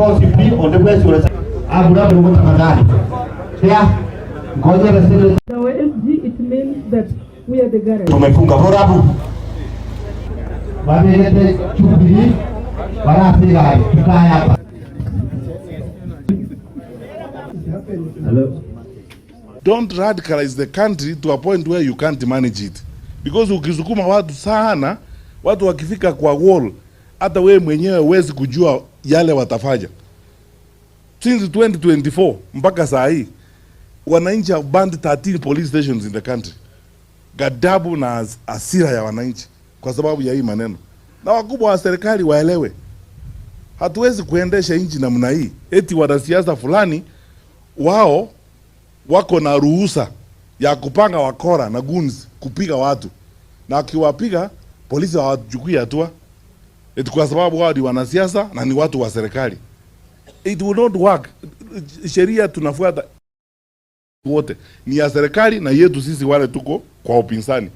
possibly on the question abura rumo tafadhali. Yeah. Ngoja rasmi. The OSG, it means that we are the garage. Tumefunga borabu. Wamilete chubiri wanapiga tukaya hapa. Hello. Don't radicalize the country to a point where you can't manage it. Because ukisukuma watu sana, watu wakifika kwa wall, hata wewe mwenyewe huwezi kujua yale watafanya. Since 2024 mpaka saa hii, wananchi have banned 13 police stations in the country. Ghadhabu na hasira ya wananchi kwa sababu ya hii maneno. Na wakubwa wa serikali waelewe. Hatuwezi kuendesha nchi namna hii. Eti wanasiasa fulani wao wako na ruhusa ya kupanga wakora na guns kupiga watu. Na akiwapiga polisi hawachukui hatua. Eti kwa sababu wao ni wanasiasa na ni watu wa serikali. It will not work. Sheria tunafuata wote ni ya serikali na yetu sisi wale tuko kwa upinzani.